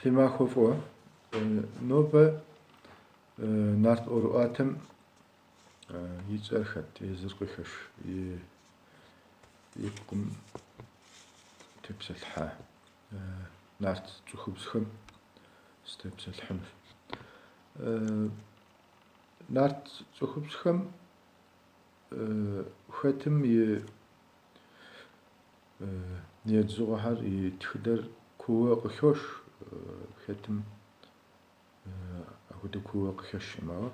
Фимахофо нобэ нарт оруатем ицэрхэт езэркъыхэш икъум тепсэлхьа нарт цӏыхубзхэм степсэлхьын нарт цӏыхубзхэм хэтым езыгъэхьэр итхыдэр куэ къыхёш хэтым ахуэдэ куэ къыхэшмэ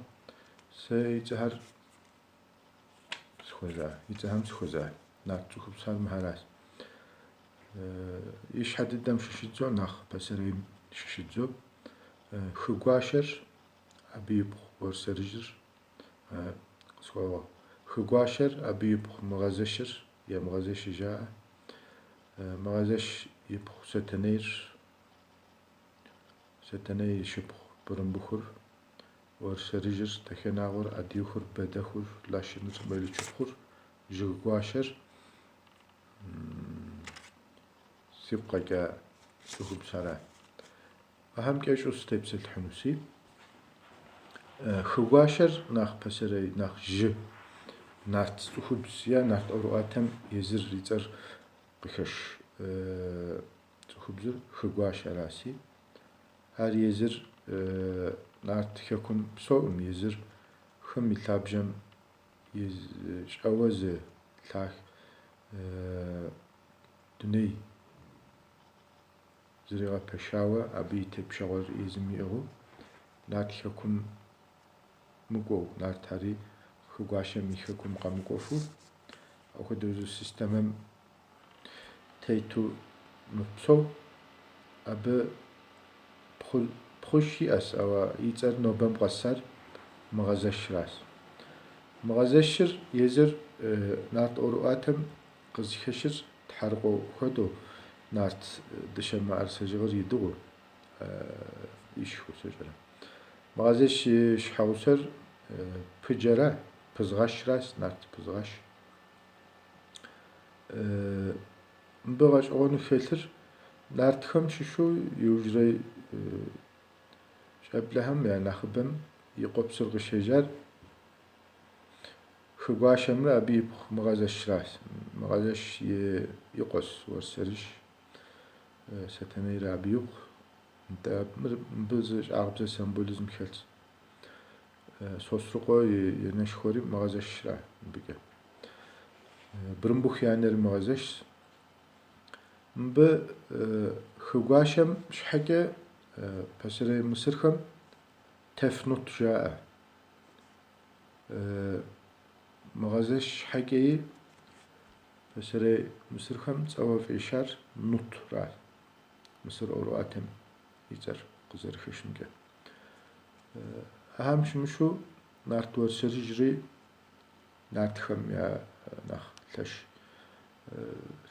сэ ицӏыхьэр ицӏыхьэм схуэза нарт цӏыхубзхэр мыхьэращ. И щхьэ дыдэм щыщыдзэу нэхъ пасэрейм щыщыдзэу хы гуащэр абы ипхъу уэрсэрыжьыр къысхуэгъуэгъу. Хы гуащэр абы ипхъу мыгъэзэщыр е мыгъэзэщи жаӏэ. Мыгъэзэщ ипхъу сэтэней щыпхъу бырымбыхур, уэрсэрыжьыр, дахэнагъуэр, ӏэдиихур, бэдэхур, лащыныр, мэлычыпхъур, жыг гуащэр сигу къэкӏа цӏыхубзхьэра. Ахьэмкӏэ щӏу сытепсэлъыхьынуси хы гуащэр нэхъ пасэрей, нэхъ жьы нарт цӏыхубз е нарт ӏуэрыӏуатэм езыр и цӏэр къыхэш цӏыхубзыр хы гуащэраси. Ар езыр нарт хэкум псоӏым, езыр хым и лъабжьэм щӏэуэ зы дуней зригъэпэшауэ абы и тепщэгъуэр езым иӏыгъыу нарт хэкум мыкӏуэу, нартари хы гуащэм и хэкум къэмыкӏуэфу апхуэдэу зы системэм тету мыпсэу абы пхъущ иӏэщ, ауэ и цӏэр нобэм къэсар мыгъэзэшращ. Мыгъэзэщыр езыр нарт ӏуэрыӏуатэм къызыхэщыр тхьэрыкъуэ хуэдэу, нарт дыщэ мыӏэрысэжьыгъыр идыгъэу ишхыу сощӏэрэ. Мыгъэзэщ и щхьэгъусэр пыджэрэ, пызгъэшращ, нарт пызгъэш. Мыбы гъэщӏэгъуэну хэлъыр нартхэм щыщу иужьрей щӏэблэхэм я нэхъыбэм и къуэпсыр къыщежьар хы гуащэмрэ абы ипхъу мыгъэзэщращ. Мыгъэзэщ и къуэс уэрсэрыжь, сэтэнейрэ абы икъу. Мыбы зы щӏагъыбзэ символизм хэлъщ. Сосрыкъуэ и нэшхуэри мыгъэзэщра мыбыкӏэ. Бырымбыху и анэри мыгъэзэщ. Мыбы хы гуащэм щхьэкӏэ пасэрей Мысырхэм тефнут жаӏэ. Мыгъэзэщ щхьэкӏэи пасэрей Мысырхэм цӏэуэ фӏещар нутращ. Мысыр ӏуэрыӏуатэм и цӏэр къызэрыхэщымкӏэ. Ахьэм щымыщу нарт уэрсэрыжьри нартхэм я нэхъ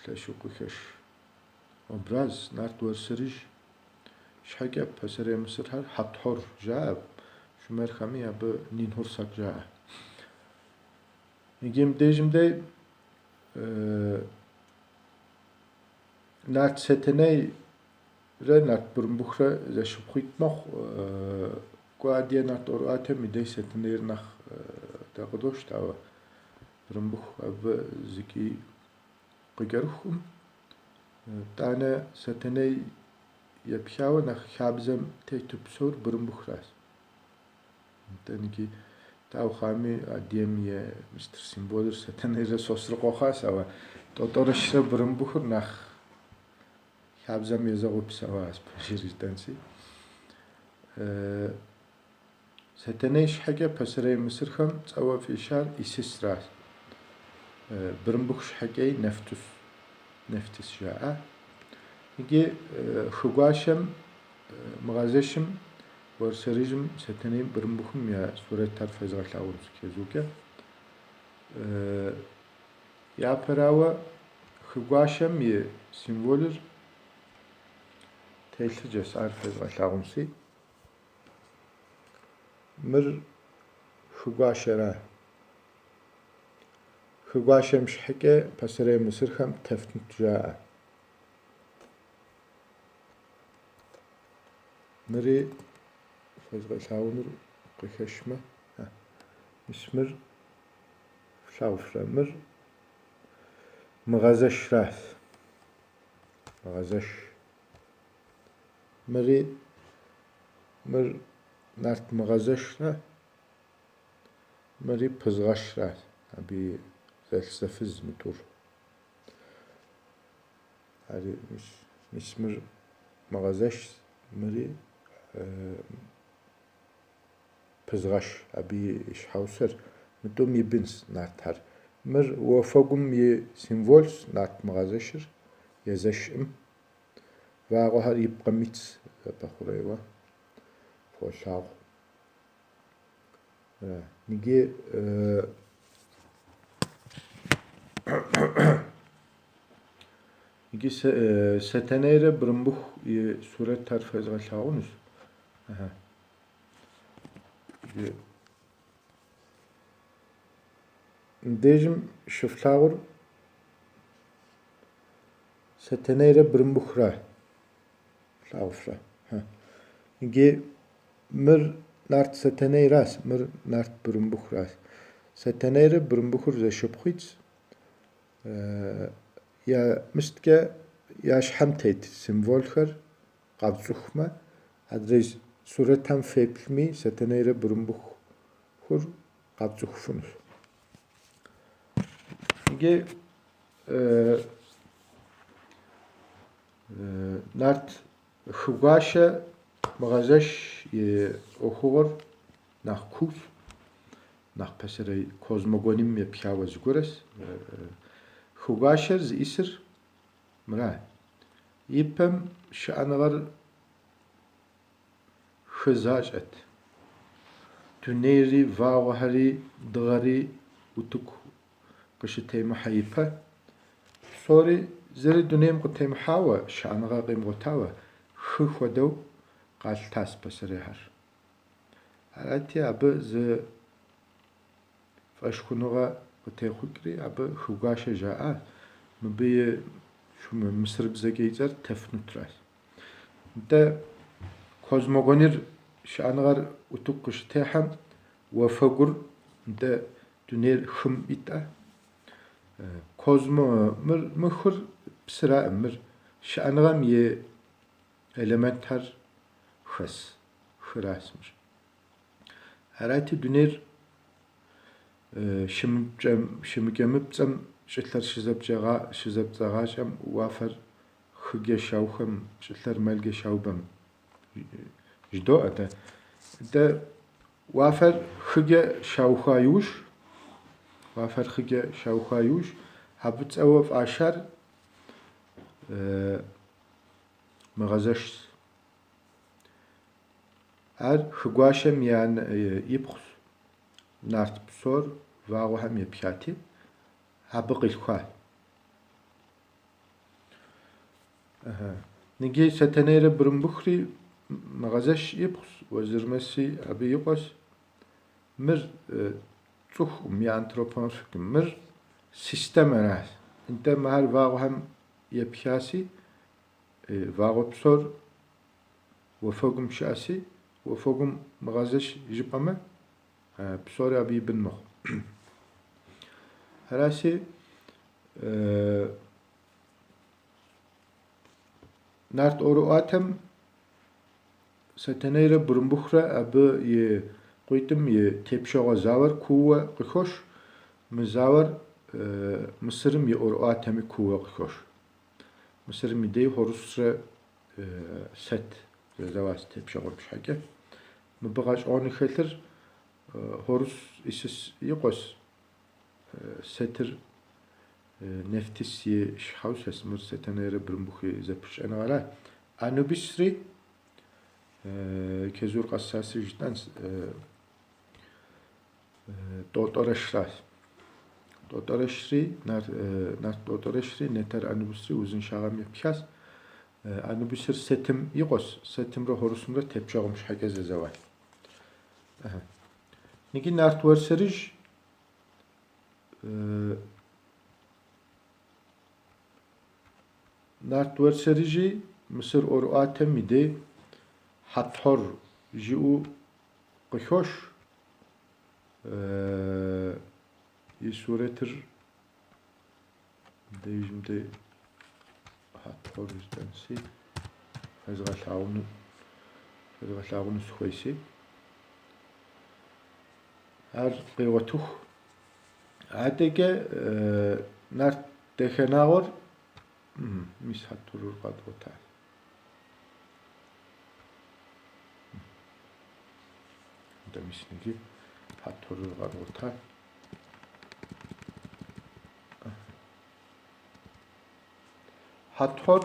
лъэщу къыхэш образ. Нарт уэрсэрыжь щхьэкӏэ пасэрей Мысырхэр хьэтхьор жаӏэ. Шумерхэми абы Нинхурсак жаӏэ. Иджы мыбдежым дей нарт сэтэнейрэ нарт бырымбыхурэ зэщыпхъуитӏ мэхъу. Кӏуэӏэдие нарт ӏуэрыӏуатэм и дей сэтэнейр нэхъ къыдощтэ, ауэ бырымбыху абы зыкӏий къыкӏэрыхум. ТӀанэ сэтэней еплъауэ нэхъ хабзэм тету псор бырымбыхуращ. Дауэ хъуами, адрейм и мыстер символыр сэтэнейрэ Сосрыкъуэ хъуащ, ауэ тӏотӏорыщрэ бырымбыхур нэхъ хабзэм езэгъуи псэуащ, пэжыр итӏэнщи. Сэтэней щхьэкӏэ пасэрей Мысырхэм цӏэуэ фӏещар Исисращ. Бырымбыху щхьэкӏэи Нефтыс жаӏэ. Иджы хы гуащэм, мыгъэзэщым, уэрсэрыжьым, сэтэнейм, бырымбыхум я сурэтхэр фезгъэлъагъуэну сыхезукӏэ. Япэрауэ хы гуащэм и символыр телъыджэщ, ар фезгъэлъагъунщи. Мыр хы гуащэра. Хы гуащэм щхьэкӏэ пасэрей Мысырхэм тефнут жаӏэ. Mırı fazgalağınır qıxeşme. Mismır şavframır mığazeşras. Mığazeş. Mırı mır nart mığazeşra mırı pızgaşras. Abi zelsefiz mutur. Hadi mismır mığazeş mırı pızgaş. Abi işhavser mutum yibins nartar. Mır vofagum yi simvols nart mığazeşir. Yezeşim. Vağahar yipqamits baxurayva. Foşağ. Nigi nigi seteneyre brımbuh suret tarfez galağunuz. Dejim şıflağır seteneyre brımbuhra. Şavfra. Nigi mır nart seteneyras, mır nart brımbuhras. Seteneyre brımbuhur zeşıpxits. Ya mistke yaşhamteyt simvolxer qabzuxma adres suretam feplmi seteneyre brımbuhur qabzuxfunus. Nigi nart xıgaşe mağazeş oxuğur nach kus nach pesere kozmogonim yapıya zgures xıgaşer zisir mra ipem şanıgar xızaçet tüneri vağahari dğari utuk qışıteyma haypa sori zeri dünem qıteymahawa şanıga qimgotawa xı xodew qaltas pesere har arati abı zı f'eşkunuğa qıteyxukri abı xıgaşe ja'a mıbı şu Mısır bize geyzer tefnutras de kozmogonir şanıgar utuk qışıteyham vefagur de düner xım ita kozmo mıxır psıra mır şanıgam ye elementar xes xırasmır arati düner şimikemiptsam şıllar şizeptsağaşam wafer xıge şauxem şıllar melge şaubam jdo ata de wafer xıge şauxayuş wafer xıge şauxayuş habıtsawof aşar mağazeş ar xıgaşem yan ipxus nart psor vağuhem yapyati habı qilxua nigi seteneyre brımbuxri mağazeş ipxus vazirmesi abi yuqas mir tsux mi antropomorfik mir sistem eras inte mahar vağuhem yapyasi vağu psor vafagum şasi vafagum mağazeş jipame psori abi binmox herasi nart oru atem seteneyre brımbuxra abı ye qoytum ye tepşoğa zavar kuwa qixoş mzavar Mısırım ye oru atemi kuwa qixoş Mısırım idey horusra set zavas tepşoğa pşhake mıbğaş onu xelır horus isis yiqos setir neftis ye şhaus esmir setenere brımbuxi zepşenara Anubisri kezur qassasi jitans totoreşras totoreşri nar totoreşri neter Anubisri uzun şağam yapyas Anubisir setim yiqos setimre horusumre tepşoğum şhake zezaval Nigi nart verseriş nart verserici Mısır oru atem ide Hathor jiu qışoş suretır deyimde hathor izdensi fezğalağunu sxoysi ar qiyvatuh adege nart dexenağor mis hathorur qadğotal demişniki hathorur qadğotal hathor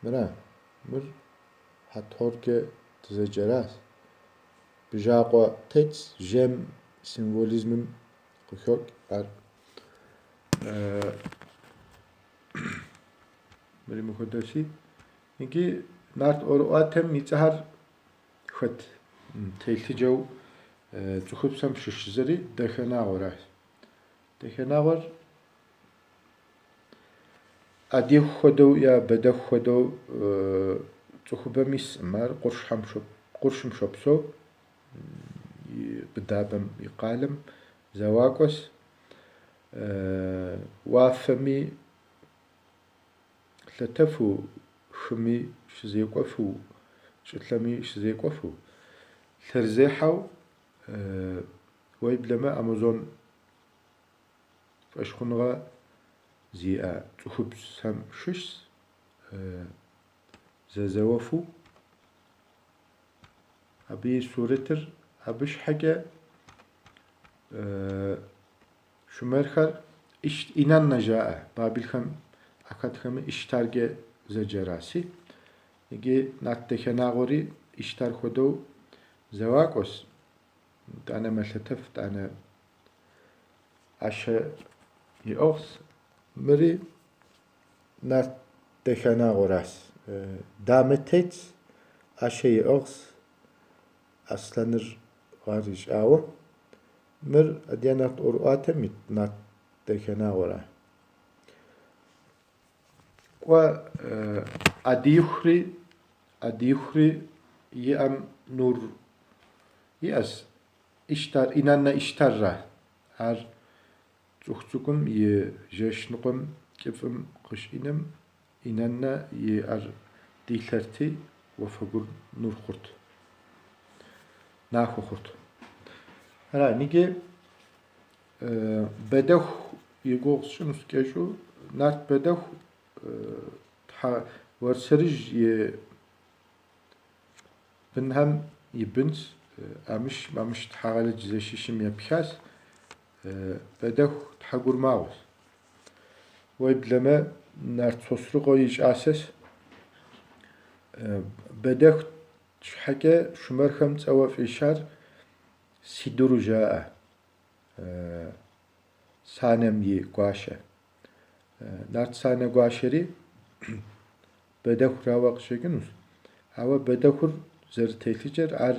mera mir hathorke tzeceras bijaqo tets jem simvolizmim qıxok ar meri muhodasi niki nart oruatem mitzahar xet telticev ts'uxupsem şişzeri dexenağoras dexenağor adix xodeu ya bedex xodeu ts'uxubem is'mar qurşım şopso bıdabem yiqalem zewak'os wafemi lhetefu şımi şızêk'ofu ş'ılhemi şızêk'ofu lherzêheu voibleme Amazon f'eşxhunığe zi'e ts'uxupsem şış zezeofu abi suretır abi şhege şumerxer inanna ja'e babilxem akatxemi iştarge zecerasi igi nattexenağori iştar xodeu zewak'os t'ane melhetef t'ane aşe yi'oğs meri nattexenağoras dametets aşe yi'oğs aslanır var iş'awo mir adyanat oruatemit nattexenağora wa adiyuxri yi'am nur yi'as iştar inanna iştarra ar ts'uxts'ukum yi jeşnuqum k'ıf'ım qış'inem inanna yi ar dilherti vofagur nur xurt naxu xurt hara nigi bedexu yigoğs şunus k'eş'u nart bedexu vorseriz yi bınhem yibıns amış thagalec zeşişim yapxas bedexu thagurmağos voibleme nart sosruqo yiş'ases bedexu şhege şumerxem ts'eue f'işar siduru ja'e sanem yi guaşe nart sane guaşeri bedexu rawa qışeginus awa bedexur zerıtelhicer ar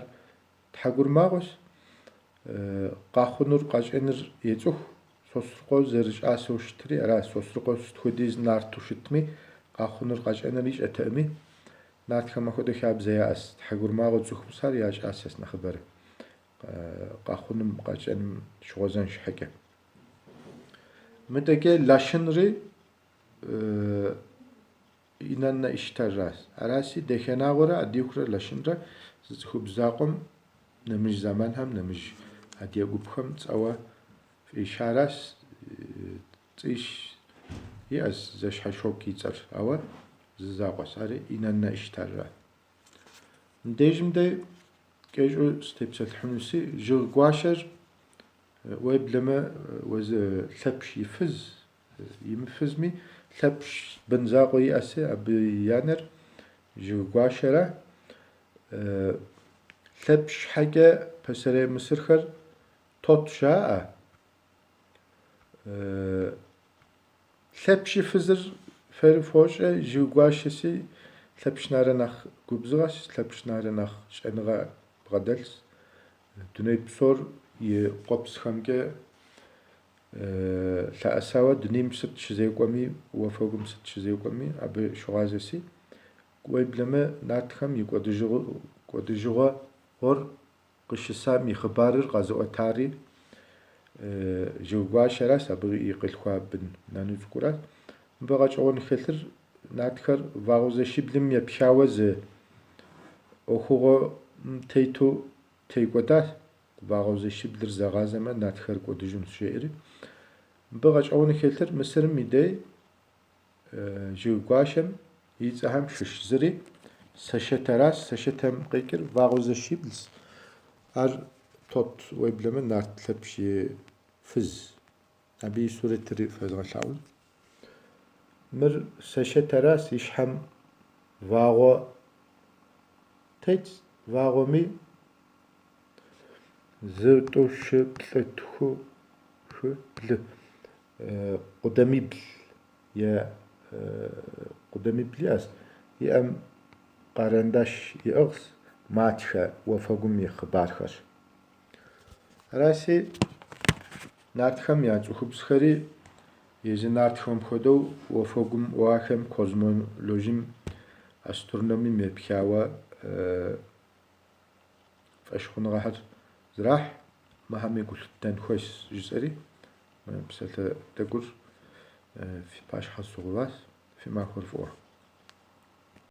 thagurmağos qaxhunur qaş'enır yêts'ux sosruqo zerış'aseu şıtri ara sosruqo stxuediz nartu şıtmi qaxhunur qaş'enır yiş'ete'mi nartxem axuede xabze ya'as thagurmağo ts'uxumsar yaş'ases naxıberi qaxhunum qaş'enim şğozen şıheke mıdege laşınri inanna iştarras arasi dexenağora adiyuxre laşınra xubzaqom nemij zamanhem nemij adiyegupxem ts'eue f'işaras ts'iş yi'as zeşheşok yits'er aue zızaqos ari inanna iştarra ndejimde k'eş'u stepselhhınusi jığ guaşer voibleme lhepş yifız yimıfızmi lhepş bınzaqo yi'asi abı yaner jığ guaşera lhepş hege pesere mısırxer tot ja'e lhepş yifızır feri foş'e jığ guaşesi lhepş nare nakh gubzığas lhepş nare nakh ş'enığa bğadels duney psor yi qopsxemç'e lha'esaue dunim sıt şızêk'omi vofegum sıt şızêk'omi abı şığuazesi уеблэмэ нартхэм кӏуэдыжьыгъуэр къыщысам и хъыбарыр къэзыӏуэтари жьыугуащэращ, абы и къилъхуа бын нану цӏыкӏуращ. Мыбы къэкӏыгъуэн хэлъыр нартхэр вагъуэ зэшиблым епхауэ зы ӏуэхугъуэ тету текӏуэдащ. Вагъуэ зэшиблыр зэгъазэмэ нартхэр кӏуэдыжынущ жеӏэри. Мыбы къэкӏыгъуэн хэлъыр Мысырым и дей жьыугуащэм и цӏэхэм шыщ зыри сэшэтэращ. Сэшэтэм къекӏыр вагъуэ зэшиблщ. Ар тот уеблэмэ нарт Лъэпщ и фыз. Абы и сурэтыр фезгъэлъэӏун. Мыр сэшэтэращ, и щхьэм вагъуэ тетщ. Вагъуэми зы, тӏу, шы, плӏы, тху, хы, блы. Къудамибл е къудамибл иӏэщ. Иӏэм къарандаш иӏыгъщ, матхэ уафэгум и хъыбархэр. Араси нартхэм я цӏыхубзхэри езы нартхэм хуэдэу уафэгум ӏуахэм космологием, астрономием епхауэ фӏэщхъуныгъэхэр зрахь, мыхьэм и гу лъыттэн хуейщ жысӏэри. Псалъэ тӏэкӏур фи пащхьэ сыгъуащ, фи махуэр фӏыуэ.